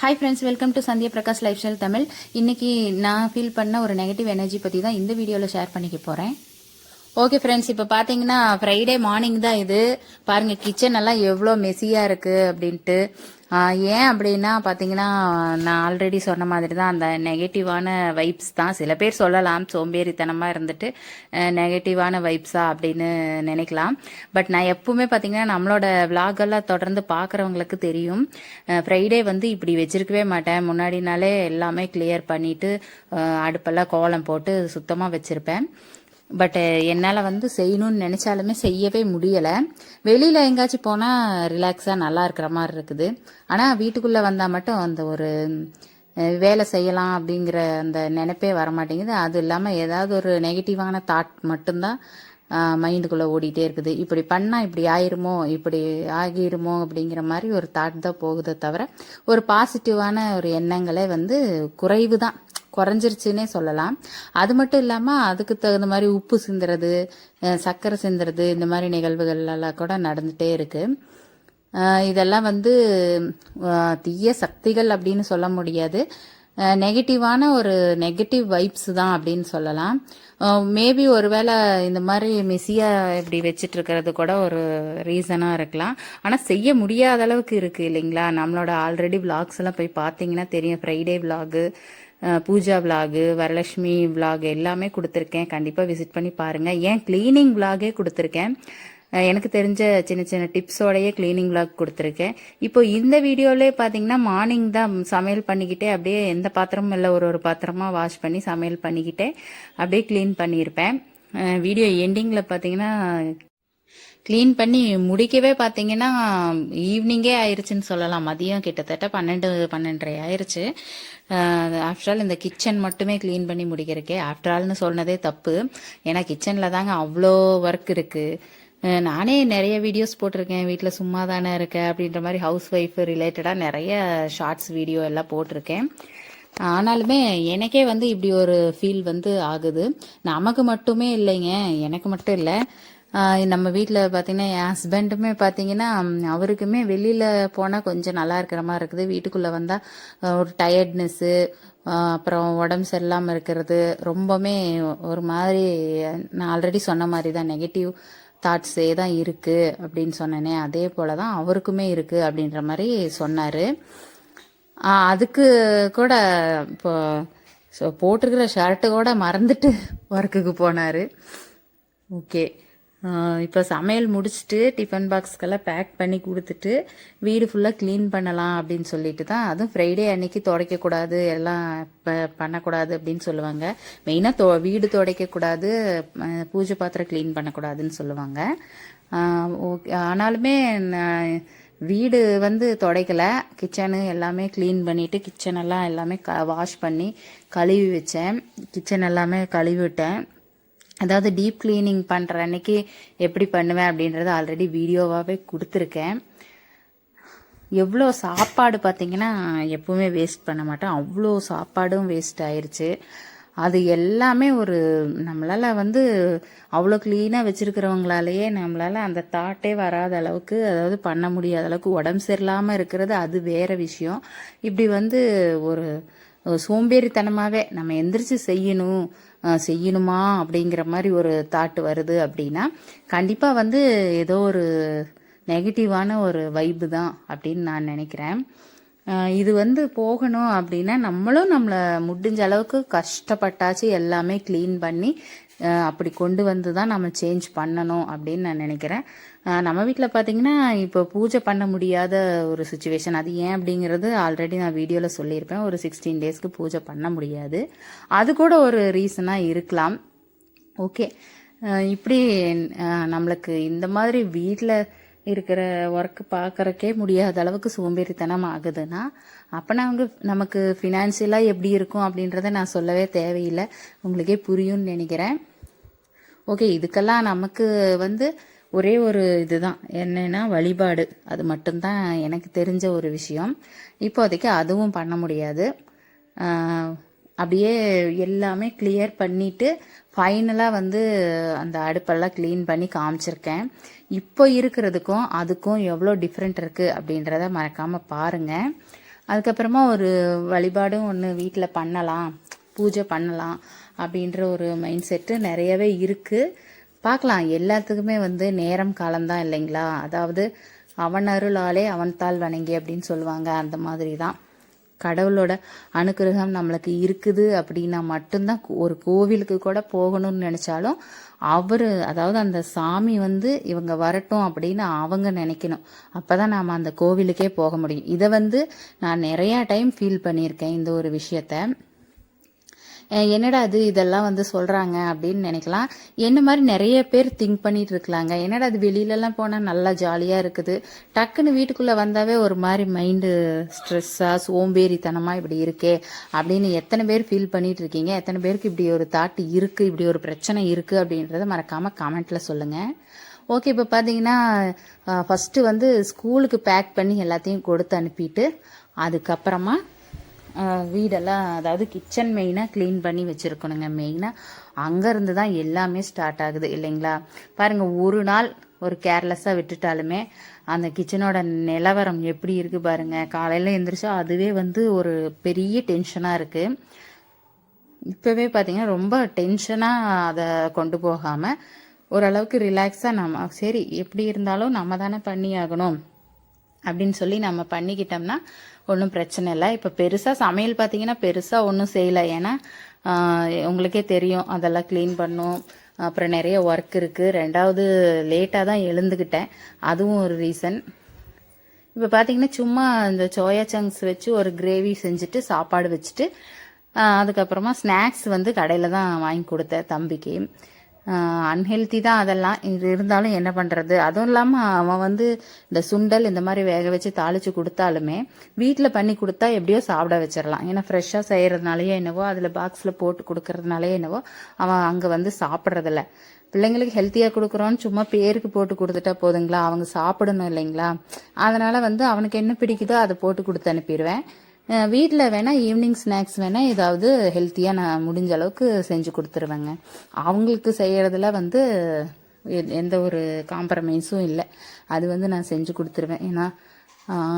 Hi friends, welcome to Sandhya Prakash life style Tamil. இன்னைக்கு நான் feel பண்ண ஒரு நெகட்டிவ் எனர்ஜி பற்றி தான் இந்த வீடியோவில் ஷேர் பண்ணிக்க போகிறேன். ஓகே ஃப்ரெண்ட்ஸ், இப்போ பார்த்தீங்கன்னா ஃப்ரைடே மார்னிங் தான் இது. பாருங்க, கிச்சன் எல்லாம் எவ்வளோ மெஸ்ஸியாக இருக்குது அப்படின்ட்டு. ஏன் அப்படின்னா பார்த்தீங்கன்னா, நான் ஆல்ரெடி சொன்ன மாதிரி தான் அந்த நெகட்டிவான வைப்ஸ் தான். சில பேர் சொல்லலாம் சோம்பேறித்தனமாக இருந்துட்டு நெகட்டிவான வைப்ஸா அப்படின்னு நினைக்கலாம். பட் நான் எப்பவுமே பார்த்தீங்கன்னா நம்மளோட விளாகெல்லாம் தொடர்ந்து பார்க்குறவங்களுக்கு தெரியும். ஃப்ரைடே வந்து இப்படி வச்சிருக்கவே மாட்டேன். முன்னாடி நாளே எல்லாமே கிளியர் பண்ணிட்டு அடுப்பெல்லாம் கோலம் போட்டு சுத்தமாக வச்சுருப்பேன். பட் என்னால் வந்து செய்யணும்னு நினச்சாலுமே செய்யவே முடியலை. வெளியில் எங்கேயாச்சும் போனால் ரிலாக்ஸாக நல்லா இருக்கிற மாதிரி இருக்குது. ஆனால் வீட்டுக்குள்ளே வந்தால் மட்டும் அந்த ஒரு வேலை செய்யலாம் அப்படிங்கிற அந்த நினைப்பே வரமாட்டேங்குது. அது இல்லாமல் ஏதாவது ஒரு நெகட்டிவான தாட் மட்டும்தான் மைண்டுக்குள்ளே ஓடிட்டே இருக்குது. இப்படி பண்ணால் இப்படி ஆயிருமோ, இப்படி ஆகிருமோ அப்படிங்கிற மாதிரி ஒரு தாட் தான் போகுதே தவிர ஒரு பாசிட்டிவான ஒரு எண்ணங்களே வந்து குறைவு தான், குறைஞ்சிருச்சுன்னே சொல்லலாம். அது மட்டும் இல்லாமல் அதுக்கு தகுந்த மாதிரி உப்பு சிந்துறது, சர்க்கரை சிந்துறது, இந்த மாதிரி நிகழ்வுகள் எல்லாம் கூட நடந்துகிட்டே இருக்கு. இதெல்லாம் வந்து தீய சக்திகள் அப்படின்னு சொல்ல முடியாது, நெகட்டிவான ஒரு நெகட்டிவ் வைப்ஸ் தான் அப்படின்னு சொல்லலாம். மேபி ஒருவேளை இந்த மாதிரி மெஸ்ஸியாக இப்படி வச்சுட்டு இருக்கிறது கூட ஒரு ரீசனாக இருக்கலாம். ஆனால் செய்ய முடியாத அளவுக்கு இருக்குது இல்லைங்களா. நம்மளோட ஆல்ரெடி விளாக்ஸ் எல்லாம் போய் பார்த்தீங்கன்னா தெரியும். Friday vlog, puja vlog, Varalakshmi vlog எல்லாமே கொடுத்துருக்கேன். கண்டிப்பாக விசிட் பண்ணி பாருங்கள். ஏன் கிளீனிங் விளாகே கொடுத்துருக்கேன். எனக்கு தெரிஞ்ச சின்ன சின்ன டிப்ஸோடையே கிளீனிங் விளாக் கொடுத்துருக்கேன். இப்போ இந்த வீடியோவிலே பார்த்தீங்கன்னா மார்னிங் தான் சமையல் பண்ணிக்கிட்டே அப்படியே எந்த பாத்திரமும் இல்லை, ஒரு பாத்திரமாக வாஷ் பண்ணி சமையல் பண்ணிக்கிட்டே அப்படியே க்ளீன் பண்ணியிருப்பேன். வீடியோ எண்டிங்கில் பார்த்தீங்கன்னா க்ளீன் பண்ணி முடிக்கவே பார்த்தீங்கன்னா ஈவினிங்கே ஆயிடுச்சுன்னு சொல்லலாம். மதியம் கிட்டத்தட்ட 12-12:30 ஆயிடுச்சு. ஆஃப்டர் ஆல் இந்த கிச்சன் மட்டுமே க்ளீன் பண்ணி முடிக்கிறக்கே ஆஃப்டர் ஆல்னு சொன்னதே தப்பு. ஏன்னா கிச்சனில் தாங்க அவ்வளோ ஒர்க் இருக்குது. நானே நிறைய வீடியோஸ் போட்டிருக்கேன். வீட்டில் சும்மா தானே இருக்கேன் அப்படின்ற மாதிரி ஹவுஸ் ஒய்ஃப் ரிலேட்டடாக நிறைய ஷார்ட்ஸ் வீடியோ எல்லாம் போட்டிருக்கேன். ஆனாலுமே எனக்கே வந்து இப்படி ஒரு ஃபீல் வந்து ஆகுது. நமக்கு மட்டுமே இல்லைங்க, எனக்கு மட்டும் இல்லை. நம்ம வீட்டில் பார்த்தீங்கன்னா என் ஹஸ்பண்டுமே பார்த்தீங்கன்னா அவருக்குமே வெளியில் போனால் கொஞ்சம் நல்லா இருக்கிற மாதிரி இருக்குது. வீட்டுக்குள்ளே வந்தால் ஒரு டயர்ட்னஸ்ஸு, அப்புறம் உடம்பு சரியில்லாமல் இருக்கிறது, ரொம்பவுமே ஒரு மாதிரி நான் ஆல்ரெடி சொன்ன மாதிரி தான் நெகட்டிவ் தாட்ஸே தான் இருக்குது அப்படின்னு சொன்னேனே, அதே போல் தான் அவருக்குமே இருக்குது அப்படின்ற மாதிரி சொன்னார். அதுக்கு கூட இப்போ போட்டிருக்கிற ஷர்ட்டு கூட மறந்துட்டு ஒர்க்குக்கு போனார். ஓகே, இப்போ சமையல் முடிச்சுட்டு டிஃபன் பாக்ஸ்க்கெல்லாம் பேக் பண்ணி கொடுத்துட்டு வீடு ஃபுல்லாக க்ளீன் பண்ணலாம் அப்படின்னு சொல்லிட்டு தான். அதுவும் ஃப்ரைடே அன்னைக்கு துடைக்கக்கூடாது, எல்லாம் பண்ணக்கூடாது அப்படின்னு சொல்லுவாங்க. மெயினாக வீடு துடைக்கக்கூடாது, பூஜை பாத்திரம் க்ளீன் பண்ணக்கூடாதுன்னு சொல்லுவாங்க. ஓகே, ஆனாலுமே வீடு வந்து துடைக்கலை, கிச்சனு எல்லாமே க்ளீன் பண்ணிவிட்டு கிச்சனெல்லாம் எல்லாமே வாஷ் பண்ணி கழுவி வச்சேன். கிச்சன் எல்லாமே கழுவி விட்டேன். அதாவது டீப் கிளீனிங் பண்ணுற அன்னைக்கு எப்படி பண்ணுவேன் அப்படின்றத ஆல்ரெடி வீடியோவாகவே கொடுத்துருக்கேன். எவ்வளோ சாப்பாடு பார்த்தீங்கன்னா எப்பவுமே வேஸ்ட் பண்ண மாட்டேன், அவ்வளோ சாப்பாடும் வேஸ்ட் ஆயிடுச்சு. அது எல்லாமே ஒரு நம்மளால் வந்து அவ்வளோ க்ளீனாக வச்சுருக்கிறவங்களாலேயே நம்மளால் அந்த தாட்டே வராத அளவுக்கு, அதாவது பண்ண முடியாத அளவுக்கு உடம்பு சரியில்லாமல் இருக்கிறது அது வேறு விஷயம். இப்படி வந்து ஒரு சோம்பேறித்தனமாகவே நம்ம எந்திரிச்சு செய்யணுமா அப்படிங்கிற மாதிரி ஒரு தாட் வருது அப்படின்னா கண்டிப்பாக வந்து ஏதோ ஒரு நெகட்டிவான ஒரு வைப்பு தான் அப்படின்னு நான் நினைக்கிறேன். இது வந்து போகணும் அப்படின்னா நம்மளும் நம்மளை முடிஞ்ச அளவுக்கு கஷ்டப்பட்டாச்சு எல்லாமே க்ளீன் பண்ணி அப்படி கொண்டு வந்து தான் நம்ம சேஞ்ச் பண்ணணும் அப்படின்னு நான் நினைக்கிறேன். நம்ம வீட்டில் பார்த்தீங்கன்னா இப்போ பூஜை பண்ண முடியாத ஒரு சுச்சுவேஷன். அது ஏன் அப்படிங்கிறது ஆல்ரெடி நான் வீடியோவில் சொல்லியிருப்பேன். ஒரு 16 டேஸ்க்கு பூஜை பண்ண முடியாது, அது கூட ஒரு ரீசனாக இருக்கலாம். ஓகே, இப்படி நம்மளுக்கு இந்த மாதிரி வீட்டில் இருக்கிற ஒர்க் பார்க்குறக்கே முடியாத அளவுக்கு சோம்பேறித்தனம் ஆகுதுன்னா அப்போனா நமக்கு ஃபினான்ஷியலாக எப்படி இருக்கும் அப்படின்றத நான் சொல்லவே தேவையில்லை, உங்களுக்கே புரியும்னு நினைக்கிறேன். ஓகே, இதுக்கெல்லாம் நமக்கு வந்து ஒரே ஒரு இதுதான், என்னன்னா வழிபாடு. அது மட்டும்தான் எனக்கு தெரிஞ்ச ஒரு விஷயம். இப்போதைக்கு அதுவும் பண்ண முடியாது. அப்படியே எல்லாமே கிளியர் பண்ணிவிட்டு ஃபைனலாக வந்து அந்த அடுப்பெல்லாம் க்ளீன் பண்ணி காமிச்சிருக்கேன். இப்போ இருக்கிறதுக்கும் அதுக்கும் எவ்வளோ டிஃப்ரெண்ட் இருக்குது அப்படின்றத மறக்காமல் பாருங்கள். அதுக்கப்புறமா ஒரு வழிபாடும் ஒன்று வீட்டில் பண்ணலாம், பூஜை பண்ணலாம் அப்படின்ற ஒரு மைண்ட் செட்டு நிறையவே இருக்குது. பார்க்கலாம், எல்லாத்துக்குமே வந்து நேரம் காலம்தான் இல்லைங்களா. அதாவது அவன் அருளாலே அவன் தாள் வணங்கி அப்படின்னு சொல்லுவாங்க. அந்த மாதிரி தான் கடவுளோட அனுக்கிரகம் நம்மளுக்கு இருக்குது அப்படின்னா மட்டும்தான் ஒரு கோவிலுக்கு கூட போகணும்னு நினைச்சாலும் அதாவது அந்த சாமி வந்து இவங்க வரட்டும் அப்படின்னு அவங்க நினைக்கணும். அப்பதான் நாம அந்த கோவிலுக்கே போக முடியும். இதை வந்து நான் நிறைய டைம் ஃபீல் பண்ணியிருக்கேன் இந்த ஒரு விஷயத்த. என்னடா அது இதெல்லாம் வந்து சொல்றாங்க அப்படின்னு நினைக்கலாம். என்ன மாதிரி நிறைய பேர் திங்க் பண்ணிட்டு இருக்கலாங்க. என்னடா அது வெளியிலலாம் போனால் நல்லா ஜாலியாக இருக்குது, டக்குன்னு வீட்டுக்குள்ளே வந்தாவே ஒரு மாதிரி மைண்டு ஸ்ட்ரெஸ்ஸாக சோம்பேறித்தனமாக இப்படி இருக்கே அப்படின்னு எத்தனை பேர் ஃபீல் பண்ணிட்டு இருக்கீங்க? எத்தனை பேருக்கு இப்படி ஒரு தாட் இருக்குது, இப்படி ஒரு பிரச்சனை இருக்குது அப்படின்றத மறக்காமல் கமெண்ட்டில் சொல்லுங்கள். ஓகே, இப்போ பார்த்தீங்கன்னா ஃபஸ்ட்டு வந்து ஸ்கூலுக்கு பேக் பண்ணி எல்லாத்தையும் கொடுத்து அனுப்பிட்டு அதுக்கப்புறமா வீடெல்லாம், அதாவது கிச்சன் மெயினாக க்ளீன் பண்ணி வச்சுருக்கணுங்க. மெயினாக அங்கேருந்து தான் எல்லாமே ஸ்டார்ட் ஆகுது இல்லைங்களா. பாருங்கள், ஒரு நாள் ஒரு கேர்லெஸ்ஸாக விட்டுட்டாலுமே அந்த கிச்சனோட நிலவரம் எப்படி இருக்குது பாருங்கள். காலையில் எழுந்திரிச்சா அதுவே வந்து ஒரு பெரிய டென்ஷனாக இருக்குது. இப்போவே பார்த்தீங்கன்னா ரொம்ப டென்ஷனாக அதை கொண்டு போகாமல் ஓரளவுக்கு ரிலாக்ஸாக நம்ம சரி எப்படி இருந்தாலும் நம்ம தானே பண்ணி ஆகணும் அப்படின்னு சொல்லி நம்ம பண்ணிக்கிட்டோம்னா ஒன்றும் பிரச்சனை இல்லை. இப்போ பெருசாக சமையல் பார்த்தீங்கன்னா பெருசாக ஒன்றும் செய்யலை. ஏன்னா உங்களுக்கே தெரியும், அதெல்லாம் க்ளீன் பண்ணும், அப்புறம் நிறைய ஒர்க் இருக்குது. ரெண்டாவது லேட்டாக தான் எழுந்துக்கிட்டேன், அதுவும் ஒரு ரீசன். இப்போ பார்த்தீங்கன்னா சும்மா இந்த சோயா சங்க்ஸ் வச்சு ஒரு கிரேவி செஞ்சுட்டு சாப்பாடு வச்சுட்டு அதுக்கப்புறமா ஸ்நாக்ஸ் வந்து கடையில் தான் வாங்கி கொடுத்தேன் தம்பிக்கு. அன்ஹெல்த்தி தான் அதெல்லாம், இது இருந்தாலும் என்ன பண்ணுறது. அதுவும் இல்லாமல் அவன் வந்து இந்த சுண்டல் இந்த மாதிரி வேக வச்சு தாளித்து கொடுத்தாலுமே வீட்டில் பண்ணி கொடுத்தா எப்படியோ சாப்பிட வச்சிடலாம். ஏன்னா ஃப்ரெஷ்ஷாக செய்கிறதுனாலையே என்னவோ, அதில் பாக்ஸில் போட்டு கொடுக்கறதுனாலே என்னவோ அவன் அங்கே வந்து சாப்பிட்றதில்ல. பிள்ளைங்களுக்கு ஹெல்த்தியாக கொடுக்குறோன்னு சும்மா பேருக்கு போட்டு கொடுத்துட்டா போதுங்களா, அவங்க சாப்பிடணும் இல்லைங்களா. அதனால் வந்து அவனுக்கு என்ன பிடிக்குதோ அதை போட்டு கொடுத்து அனுப்பிடுவேன். வீட்டில் வேணால் ஈவினிங் ஸ்நாக்ஸ் வேணால் ஏதாவது ஹெல்த்தியாக நான் முடிஞ்ச அளவுக்கு செஞ்சு கொடுத்துருவேங்க. அவங்களுக்கு செய்கிறதுல வந்து எந்த ஒரு காம்ப்ரமைஸும் இல்லை. அது வந்து நான் செஞ்சு கொடுத்துருவேன். ஏன்னா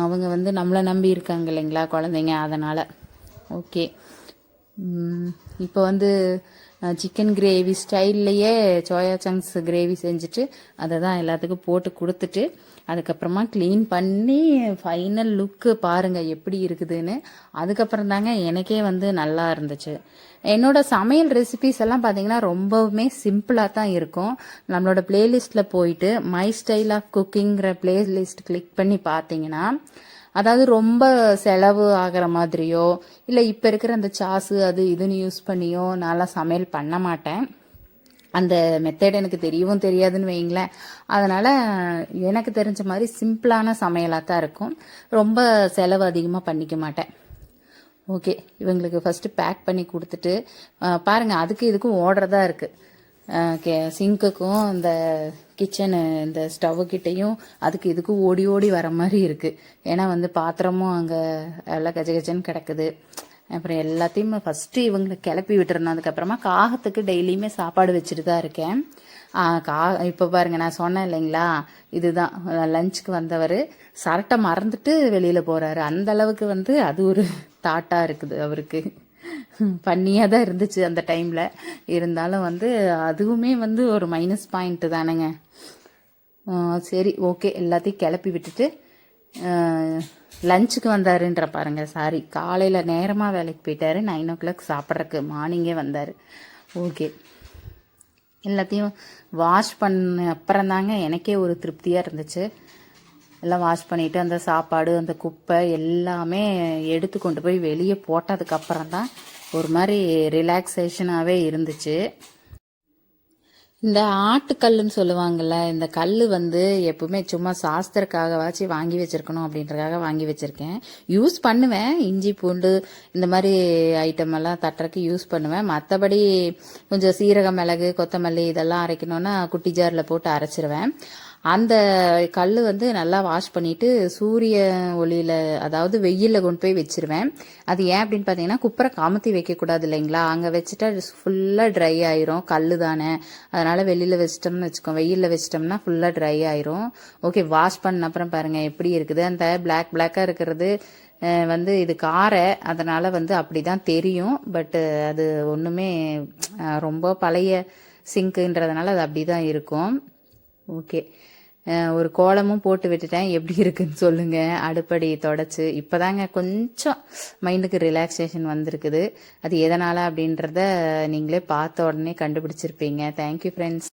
அவங்க வந்து நம்மளை நம்பி இருக்காங்க இல்லைங்களா குழந்தைங்க, அதனால். ஓகே, இப்போ வந்து சிக்கன் கிரேவி ஸ்டைல்லையே சோயா சங்க்ஸ் கிரேவி செஞ்சுட்டு அதை தான் எல்லாத்துக்கும் போட்டு கொடுத்துட்டு அதுக்கப்புறமா க்ளீன் பண்ணி ஃபைனல் லுக்கு பாருங்கள் எப்படி இருக்குதுன்னு. அதுக்கப்புறம் தாங்க எனக்கே வந்து நல்லா இருந்துச்சு. என்னோட சமையல் ரெசிபிஸ் எல்லாம் பார்த்தீங்கன்னா ரொம்பவுமே சிம்பிளாக தான் இருக்கும். நம்மளோட பிளேலிஸ்ட்டில் போயிட்டு மை ஸ்டைல் ஆஃப் குக்கிங்கிற பிளேலிஸ்ட் கிளிக் பண்ணி பார்த்தீங்கன்னா, அதாவது ரொம்ப செலவு ஆகிற மாதிரியோ இல்லை இப்போ இருக்கிற அந்த சாஸு அது இதுன்னு யூஸ் பண்ணியோ நான்லாம் சமையல் பண்ண மாட்டேன். அந்த மெத்தட் எனக்கு தெரியவும் தெரியாதுன்னு வைங்களேன். அதனால் எனக்கு தெரிஞ்ச மாதிரி சிம்பிளான சமையலாக தான் இருக்கும். ரொம்ப செலவு அதிகமாக பண்ணிக்க மாட்டேன். ஓகே, இவங்களுக்கு ஃபஸ்ட்டு பேக் பண்ணி கொடுத்துட்டு பாருங்கள், அதுக்கு இதுக்கும் ஓடுறதா இருக்குது. சிங்க்குக்கும் இந்த கிச்சனு இந்த ஸ்டவ்வுக்கிட்டையும் அதுக்கு இதுக்கும் ஓடி ஓடி வர மாதிரி இருக்குது. ஏன்னா வந்து பாத்திரமும் அங்கே எல்லாம் கஜகஜன்னு கிடக்குது. அப்புறம் எல்லாத்தையும் ஃபஸ்ட்டு இவங்களை கிளப்பி விட்டுறணும். அதுக்கப்புறமா காகத்துக்கு டெய்லியுமே சாப்பாடு வச்சுட்டு தான் இருக்கேன். இப்போ பாருங்கள், நான் சொன்னேன் இல்லைங்களா, இதுதான் லஞ்சுக்கு வந்தவர் சரட்டை மறந்துட்டு வெளியில் போகிறாரு. அந்த அளவுக்கு வந்து அது ஒரு தாட்டாக இருக்குது அவருக்கு. பண்ணியாக தான் இருந்துச்சு அந்த டைமில். இருந்தாலும் வந்து அதுவுமே வந்து ஒரு மைனஸ் பாயிண்ட்டு தானேங்க. சரி, ஓகே, எல்லாத்தையும் கிளப்பி விட்டுட்டு லஞ்சுக்கு வந்தாருன்ற பாருங்க. சாரி, காலையில் நேரமாக வேலைக்கு போயிட்டாரு. 9 o'clock சாப்பிட்றக்கு மார்னிங்கே வந்தார். ஓகே, எல்லாத்தையும் வாஷ் பண்ண அப்புறம் தாங்க எனக்கே ஒரு திருப்தியாக இருந்துச்சு. எல்லாம் வாஷ் பண்ணிவிட்டு அந்த சாப்பாடு அந்த குப்பை எல்லாமே எடுத்து கொண்டு போய் வெளியே போட்டதுக்கப்புறம் தான் ஒரு மாதிரி ரிலாக்ஸேஷனாகவே இருந்துச்சு. இந்த ஆட்டுக்கல்லுன்னு சொல்லுவாங்கள்ல, இந்த கல் வந்து எப்பவுமே சும்மா சாஸ்திரக்காகவாச்சு வாங்கி வச்சிருக்கணும் அப்படின்றக்காக வாங்கி வச்சிருக்கேன். யூஸ் பண்ணுவேன், இஞ்சி பூண்டு இந்த மாதிரி ஐட்டம் எல்லாம் தட்டுறதுக்கு யூஸ் பண்ணுவேன். மற்றபடி கொஞ்சம் சீரகம், மிளகு, கொத்தமல்லி இதெல்லாம் அரைக்கணும்னா குட்டி ஜாரில் போட்டு அரைச்சிருவேன். அந்த கல் வந்து நல்லா வாஷ் பண்ணிட்டு சூரிய ஒளியில், அதாவது வெயிலில் கொண்டு போய் வச்சிருவேன். அது ஏன் அப்படின்னு பார்த்தீங்கன்னா, குப்பரை கமுத்தி வைக்கக்கூடாது இல்லைங்களா. அங்கே வச்சுட்டா ஃபுல்லாக ட்ரை ஆயிரும், கல் தானே. அதனால வெளியில் வச்சிட்டோம்னு வச்சுக்கோம், வெயிலில் வச்சிட்டோம்னா ஃபுல்லாக ட்ரை ஆயிரும். ஓகே, வாஷ் பண்ண அப்புறம் பாருங்கள் எப்படி இருக்குது. அந்த பிளாக்காக இருக்கிறது வந்து இது காரை, அதனால் வந்து அப்படி தான் தெரியும். பட்டு அது ஒன்றுமே ரொம்ப பழைய சிங்க்குன்றதுனால அது அப்படி தான் இருக்கும். ஓகே, ஒரு கோலமும் போட்டு விட்டுட்டேன். எப்படி இருக்குன்னு சொல்லுங்க. அடுப்படி தொடச்சு இப்போதாங்க கொஞ்சம் மைண்டுக்கு ரிலாக்ஸேஷன் வந்திருக்குது. அது எதனால் அப்படின்றத நீங்களே பார்த்த உடனே கண்டுபிடிச்சிருப்பீங்க. Thank you friends.